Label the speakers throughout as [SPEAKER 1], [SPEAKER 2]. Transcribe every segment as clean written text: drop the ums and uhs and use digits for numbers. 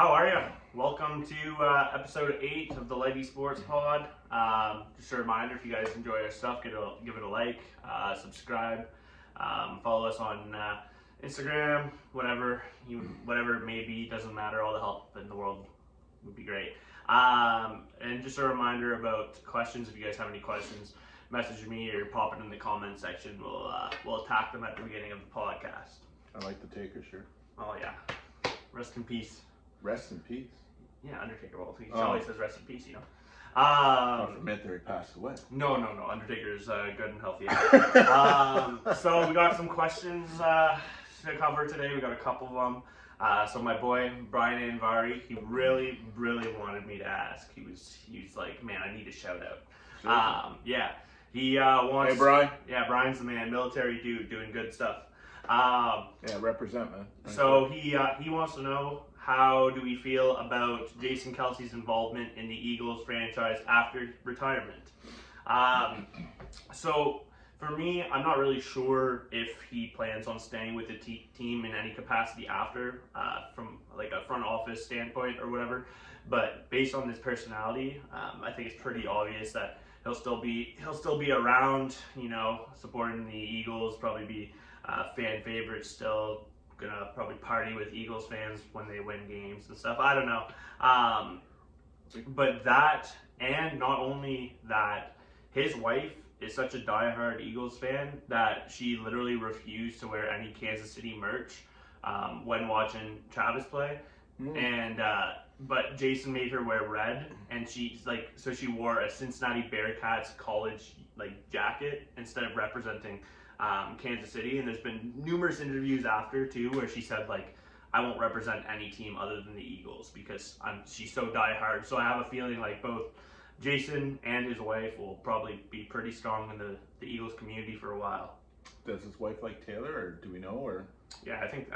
[SPEAKER 1] How are you? Welcome to episode 8 of the Levy Sports Pod. Just a reminder, if you guys enjoy our stuff, give it a like, subscribe, follow us on Instagram, whatever it may be, doesn't matter. All the help in the world would be great. And just a reminder about questions. If you guys have any questions, message me or pop it in the comment section. We'll attack them at the beginning of the podcast.
[SPEAKER 2] I like the Taker shirt.
[SPEAKER 1] Oh yeah, rest in peace.
[SPEAKER 2] Rest in peace.
[SPEAKER 1] Yeah, Undertaker. Well, he always says rest in peace, you know.
[SPEAKER 2] I meant that he passed away.
[SPEAKER 1] No. Undertaker's good and healthy. So we got some questions to cover today. We got a couple of them. So my boy Brian Anvari, he really wanted me to ask. He was like, man, I need a shout out. Yeah, he wants.
[SPEAKER 2] Hey, Brian.
[SPEAKER 1] Yeah, Brian's the man. Military dude, doing good stuff.
[SPEAKER 2] Yeah, represent, man.
[SPEAKER 1] So he wants to know, how do we feel about Jason Kelce's involvement in the Eagles franchise after retirement? So for me, I'm not really sure if he plans on staying with the team in any capacity after, from like a front office standpoint or whatever. But based on his personality, I think it's pretty obvious that he'll still be around, you know, supporting the Eagles, probably be fan favorite still. Gonna probably party with Eagles fans when they win games and stuff. I don't know. But that, and not only that, his wife is such a diehard Eagles fan that she literally refused to wear any Kansas City merch when watching Travis play. And but Jason made her wear red, and she's like, so she wore a Cincinnati Bearcats college like jacket instead of representing Kansas City. And there's been numerous interviews after too where she said like, I won't represent any team other than the Eagles because she's so diehard. So I have a feeling like both Jason and his wife will probably be pretty strong in the Eagles community for a while.
[SPEAKER 2] Does his wife like Taylor, or do we know? Or
[SPEAKER 1] yeah, I think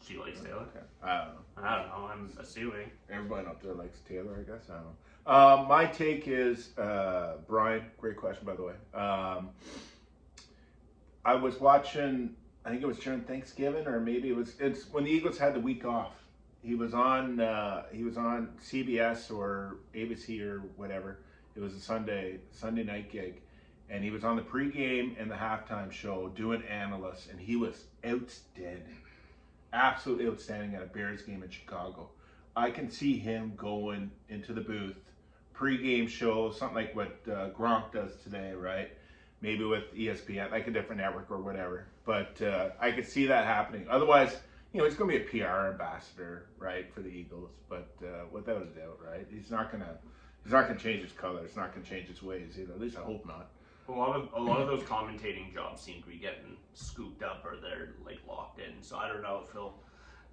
[SPEAKER 1] she likes Taylor.
[SPEAKER 2] Okay. I don't know.
[SPEAKER 1] I'm assuming
[SPEAKER 2] everybody up there likes Taylor, I guess. I don't know. My take is Brian. Great question, by the way. I was watching, I think it was during Thanksgiving, or maybe it's when the Eagles had the week off. He was on CBS or ABC or whatever. It was a Sunday night gig, and he was on the pregame and the halftime show doing analysts, and he was outstanding, absolutely outstanding at a Bears game in Chicago. I can see him going into the booth, pregame show, something like what Gronk does today, right? Maybe with ESPN, like a different network or whatever. But I could see that happening. Otherwise, you know, he's going to be a PR ambassador, right, for the Eagles. But without a doubt, right, he's not going to change his color. He's not going to change his ways either. At least I hope not.
[SPEAKER 1] A lot of those commentating jobs seem to be getting scooped up, or they're like locked in. So I don't know if he'll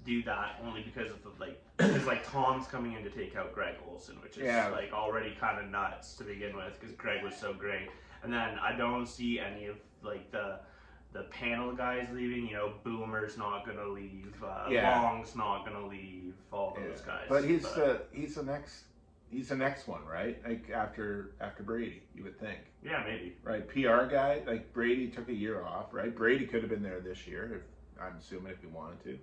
[SPEAKER 1] do that, only because of like Tom's coming in to take out Greg Olsen, which is like already kind of nuts to begin with because Greg was so great. And then I don't see any of like the panel guys leaving. You know, Boomer's not gonna leave. Long's not gonna leave. All those guys.
[SPEAKER 2] But he's the next one, right? Like after Brady, you would think.
[SPEAKER 1] Yeah, maybe.
[SPEAKER 2] Right, PR guy. Like Brady took a year off, right? Brady could have been there this year, I'm assuming, if he wanted to.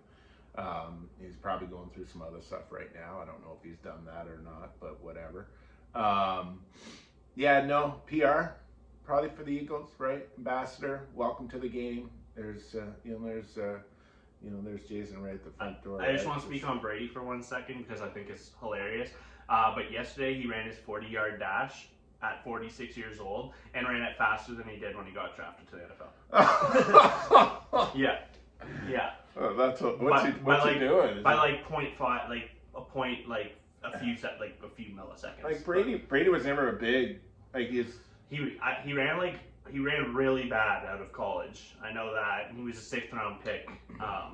[SPEAKER 2] He's probably going through some other stuff right now. I don't know if he's done that or not, but whatever. PR. Probably for the Eagles, right? Ambassador, welcome to the game. There's Jason right at the front door.
[SPEAKER 1] I just want to speak on Brady for 1 second because I think it's hilarious. But yesterday he ran his 40-yard dash at 46 years old and ran it faster than he did when he got drafted to the NFL. Yeah.
[SPEAKER 2] Oh, that's what's he doing?
[SPEAKER 1] By like 0.5, like a point, like a few milliseconds.
[SPEAKER 2] Like Brady was never a big like
[SPEAKER 1] He ran really bad out of college. I know that. And he was a 6th round pick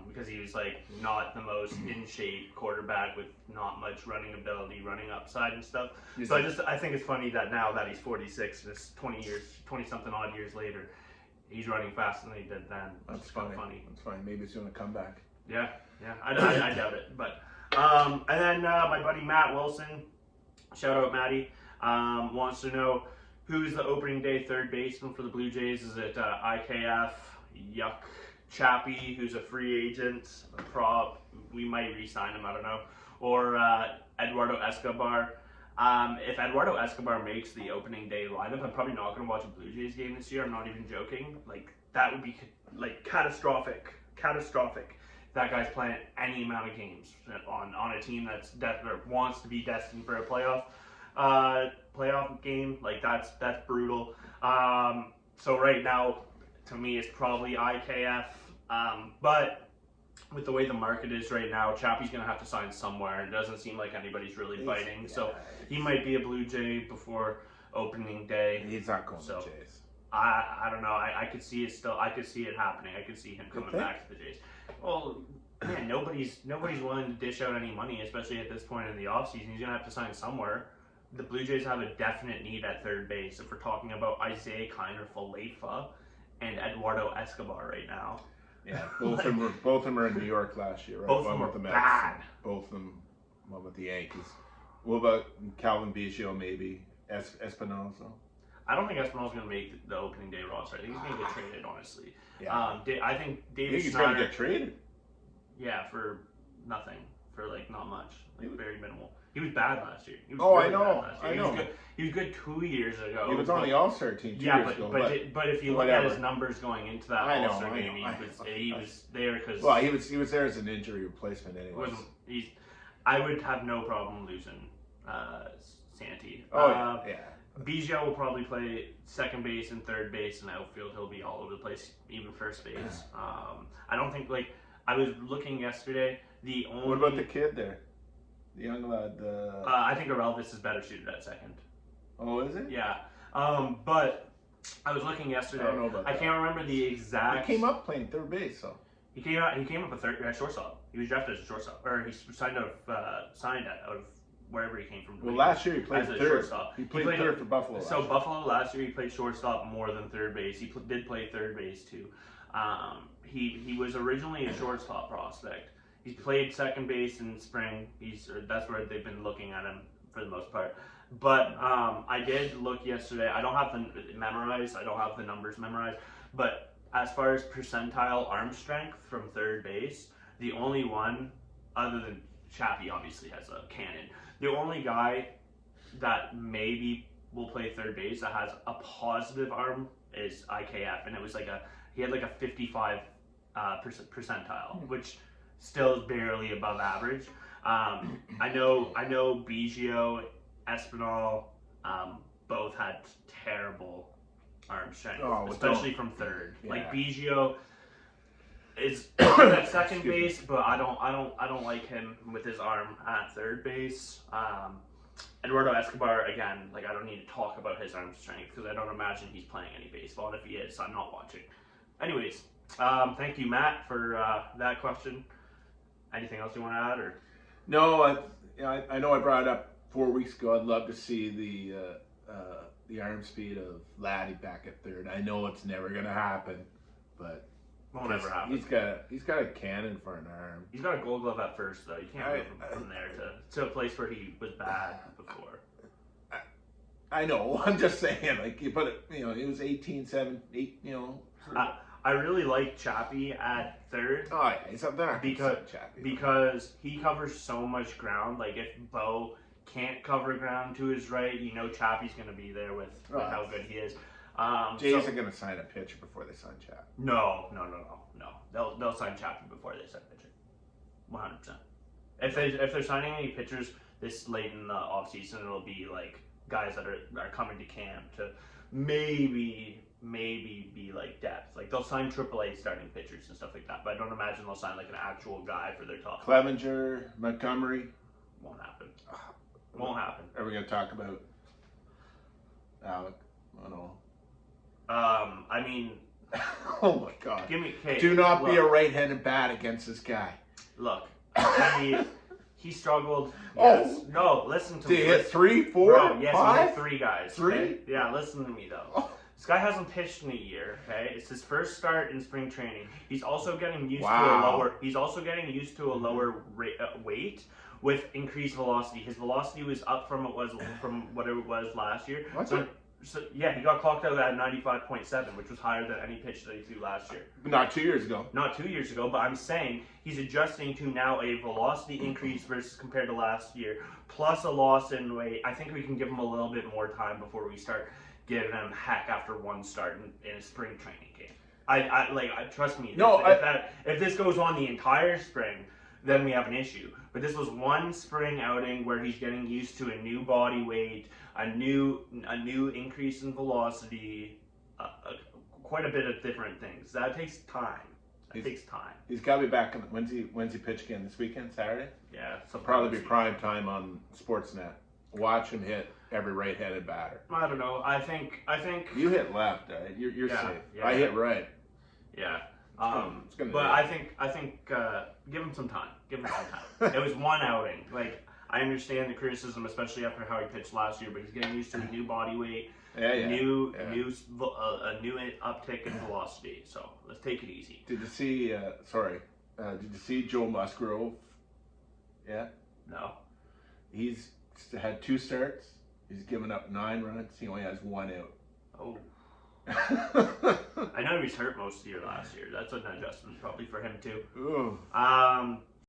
[SPEAKER 1] because he was like not the most in shape quarterback with not much running ability, running upside and stuff. So I think it's funny that now that he's 46, this 20 something odd years later, he's running faster than he did then.
[SPEAKER 2] That's funny. That's funny. Maybe he's doing a comeback.
[SPEAKER 1] Yeah. I doubt it. But and then my buddy Matt Wilson, shout out Matty, wants to know, who's the opening day third baseman for the Blue Jays? Is it IKF, Chappie, who's a free agent, a prop? We might re-sign him, I don't know. or Eduardo Escobar. If Eduardo Escobar makes the opening day lineup, I'm probably not going to watch a Blue Jays game this year. I'm not even joking. Like, that would be like catastrophic. That guy's playing any amount of games on a team that wants to be destined for a playoff game. Like, that's brutal. So right now, to me, it's probably IKF. But with the way the market is right now, Chappie's going to have to sign somewhere. It doesn't seem like anybody's really biting. So he might be a Blue Jay before opening day.
[SPEAKER 2] He's not going to the Jays.
[SPEAKER 1] I don't know. I could see it still. I could see it happening. I could see him coming back to the Jays. Well, man, nobody's willing to dish out any money, especially at this point in the offseason. He's going to have to sign somewhere. The Blue Jays have a definite need at third base. If we're talking about Isaiah Kiner-Falefa and Eduardo Escobar right now.
[SPEAKER 2] Yeah, both of them were in New York last year, right?
[SPEAKER 1] Both of them were bad.
[SPEAKER 2] Both of them, one with the Yankees. What about Calvin Biggio, maybe? Espinosa?
[SPEAKER 1] I don't think Espinal's going to make the opening day roster. I think he's going to get traded, honestly.
[SPEAKER 2] Yeah.
[SPEAKER 1] I think David
[SPEAKER 2] he's
[SPEAKER 1] Schneider...
[SPEAKER 2] going to get traded?
[SPEAKER 1] Yeah, for nothing. For, like, not much. Like, very minimal. He was bad last year.
[SPEAKER 2] I know.
[SPEAKER 1] He was good 2 years ago.
[SPEAKER 2] He was on the All-Star team 2 years ago.
[SPEAKER 1] But if you look at his numbers going into that All-Star game, he was there because...
[SPEAKER 2] Well, he was there as an injury replacement anyway.
[SPEAKER 1] I would have no problem losing Santi.
[SPEAKER 2] Yeah.
[SPEAKER 1] Biggio will probably play second base and third base, and outfield he'll be all over the place, even first base. I don't think, like, I was looking yesterday,
[SPEAKER 2] What about the kid there? The young lad.
[SPEAKER 1] I think Areldis is better suited at second.
[SPEAKER 2] Oh, is it?
[SPEAKER 1] Yeah. But I was looking yesterday.
[SPEAKER 2] I don't know about that.
[SPEAKER 1] I can't remember the exact.
[SPEAKER 2] He came up playing third base, so.
[SPEAKER 1] He came up a shortstop. He was drafted as a shortstop, or he signed out of wherever he came from.
[SPEAKER 2] Well, last year he played third.
[SPEAKER 1] Shortstop.
[SPEAKER 2] He played third for Buffalo.
[SPEAKER 1] So Buffalo last year he played shortstop more than third base. He did play third base too. He was originally a shortstop prospect. He's played second base in spring. That's where they've been looking at him for the most part. But I did look yesterday. I don't have them memorized. I don't have the numbers memorized. But as far as percentile arm strength from third base, the only one, other than Chappie obviously has a cannon, the only guy that maybe will play third base that has a positive arm is IKF. And it was he had like a 55 percentile, which still is barely above average. I know Biggio, Espinal, both had terrible arm strength, especially from third. Yeah. Like Biggio is at second base, but I don't like him with his arm at third base. Eduardo Escobar, again, like I don't need to talk about his arm strength because I don't imagine he's playing any baseball, and if he is, I'm not watching. Anyways, thank you, Matt, for that question. Anything else you want to add, or?
[SPEAKER 2] No, I know I brought it up 4 weeks ago. I'd love to see the arm speed of Laddie back at third. I know it's never gonna happen, but
[SPEAKER 1] won't ever happen.
[SPEAKER 2] He's got a cannon for an arm.
[SPEAKER 1] He's got a Gold Glove at first, though. You can't go from there to a place where he was bad before.
[SPEAKER 2] I know. I'm just saying, like, you put it. He was 18, 7, 8.
[SPEAKER 1] I really like Chappie at third.
[SPEAKER 2] Oh yeah, he's up there
[SPEAKER 1] because he covers so much ground. Like if Bo can't cover ground to his right, Chappie's going to be there with how good he is.
[SPEAKER 2] Jays are going to sign a pitcher before they sign Chappie.
[SPEAKER 1] No. They'll sign Chappie before they sign a pitcher. 100%. If they're signing any pitchers this late in the offseason, it'll be like guys that are coming to camp to maybe be like depth. Like they'll sign AAA starting pitchers and stuff like that, but I don't imagine they'll sign like an actual guy for their top.
[SPEAKER 2] Clevenger, Montgomery.
[SPEAKER 1] Won't happen. Won't happen.
[SPEAKER 2] Are we going to talk about Alec? Oh no.
[SPEAKER 1] I mean,
[SPEAKER 2] oh my God. Do not be a right-handed bat against this guy.
[SPEAKER 1] Look, he struggled. Yes. No, listen to me.
[SPEAKER 2] Did he hit 3, 4,
[SPEAKER 1] Bro, yes,
[SPEAKER 2] 5?
[SPEAKER 1] he hit 3 guys.
[SPEAKER 2] 3?
[SPEAKER 1] Okay? Yeah, listen to me though. This guy hasn't pitched in a year. Okay, it's his first start in spring training. He's also getting used to a lower. He's also getting used to a lower weight with increased velocity. His velocity was up from what it was last year. So, yeah, he got clocked out at 95.7, which was higher than any pitch that he threw last year.
[SPEAKER 2] Not 2 years ago.
[SPEAKER 1] Not 2 years ago, but I'm saying he's adjusting to now a velocity increase versus compared to last year, plus a loss in weight. I think we can give him a little bit more time before we start giving him heck after one start in a spring training game. Trust me.
[SPEAKER 2] No,
[SPEAKER 1] if this goes on the entire spring, then we have an issue. But this was one spring outing where he's getting used to a new body weight, a new increase in velocity, quite a bit of different things. That takes time. It takes time.
[SPEAKER 2] He's got to be back. When's he pitch again? This weekend, Saturday?
[SPEAKER 1] Yeah.
[SPEAKER 2] So probably be prime time on Sportsnet. Watch him hit every right-handed batter.
[SPEAKER 1] I don't know. I think
[SPEAKER 2] You hit left, right? You're safe.
[SPEAKER 1] Yeah.
[SPEAKER 2] I hit right.
[SPEAKER 1] Yeah.
[SPEAKER 2] It's gonna
[SPEAKER 1] But I think give him some time. Give him some time. It was one outing. Like, I understand the criticism, especially after how he pitched last year, but he's getting used to a new body weight, a new uptick in velocity. So let's take it easy.
[SPEAKER 2] Did you see? Did you see Joe Musgrove? Yeah.
[SPEAKER 1] No.
[SPEAKER 2] He's had 2 starts. He's given up 9 runs. He only has 1 out.
[SPEAKER 1] Oh. I know he was hurt most of the year last year. That's an adjustment probably for him too.
[SPEAKER 2] Ooh.